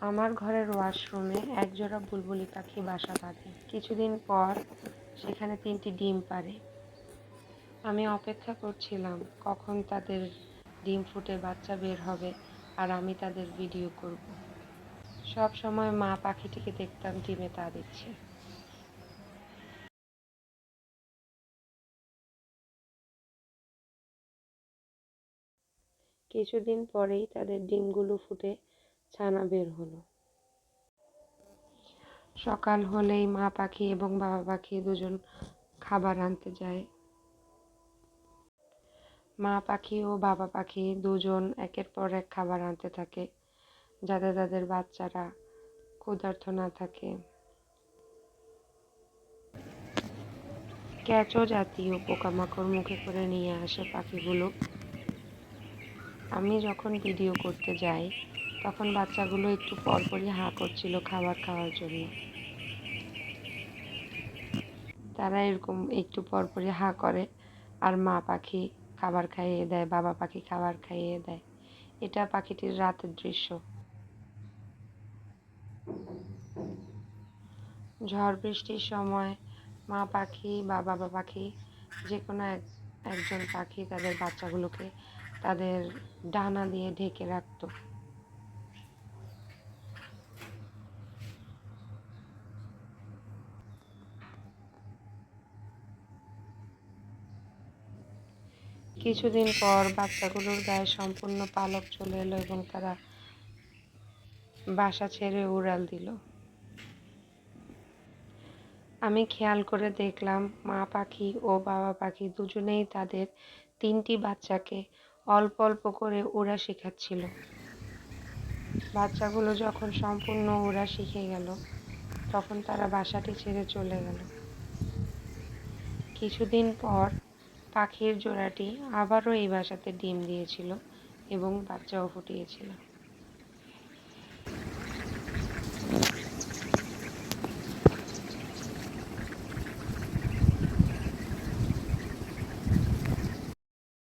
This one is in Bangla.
আমার ঘরের ওয়াশরুমে একজোড়া বুলবুলি পাখি বাসা বাঁধে। কিছুদিন পর সেখানে 3টি ডিম পাড়ে। আমি অপেক্ষা করছিলাম কখন তাদের ডিম ফুটে বাচ্চা বের হবে আর আমি তাদের ভিডিও করব। সব সময় মা পাখিটিকে দেখতাম ডিমে তা দিচ্ছে। কিছুদিন পরেই তাদের ডিমগুলো ফুটে ছানা বের হলো। সকাল হলেই মা পাখি এবং বাবা পাখি দুজন খাবার আনতে যায়। মা পাখি ও বাবা পাখি দুজন একের পর এক খাবার আনতে থাকে, যাতে তাদের বাচ্চারা ক্ষুধার্ত না থাকে। কেঁচো জাতীয় পোকামাকড় মুখে করে নিয়ে আসে পাখিগুলো। আমি যখন ভিডিও করতে যাই তখন বাচ্চাগুলো একটু পরপরই হাঁ করছিল খাবার খাওয়ার জন্য। তারা এরকম একটু পরপরই হাঁ করে আর মা পাখি খাবার খাইয়ে দেয়, বাবা পাখি খাবার খাইয়ে দেয়। এটা পাখিটির রাতের দৃশ্য। ঝড় বৃষ্টির সময় মা পাখি বা বাবা পাখি যে কোনো একজন পাখি তাদের বাচ্চাগুলোকে তাদের ডানা দিয়ে ঢেকে রাখতো। কিছুদিন পর বাচ্চাগুলোর গায়ে সম্পূর্ণ পালক চলে এলো এবং তারা বাসা ছেড়ে উড়াল দিল। আমি খেয়াল করে দেখলাম মা পাখি ও বাবা পাখি দুজনেই তাদের 3টি বাচ্চাকে অল্প অল্প করে ওড়া শেখাচ্ছিল। বাচ্চাগুলো যখন সম্পূর্ণ ওড়া শিখে গেল তখন তারা বাসাটি ছেড়ে চলে গেল। কিছুদিন পর পাখির জোড়াটি আবারও এই বাসাতে ডিম দিয়েছিল এবং বাচ্চাও ফুটিয়েছিল।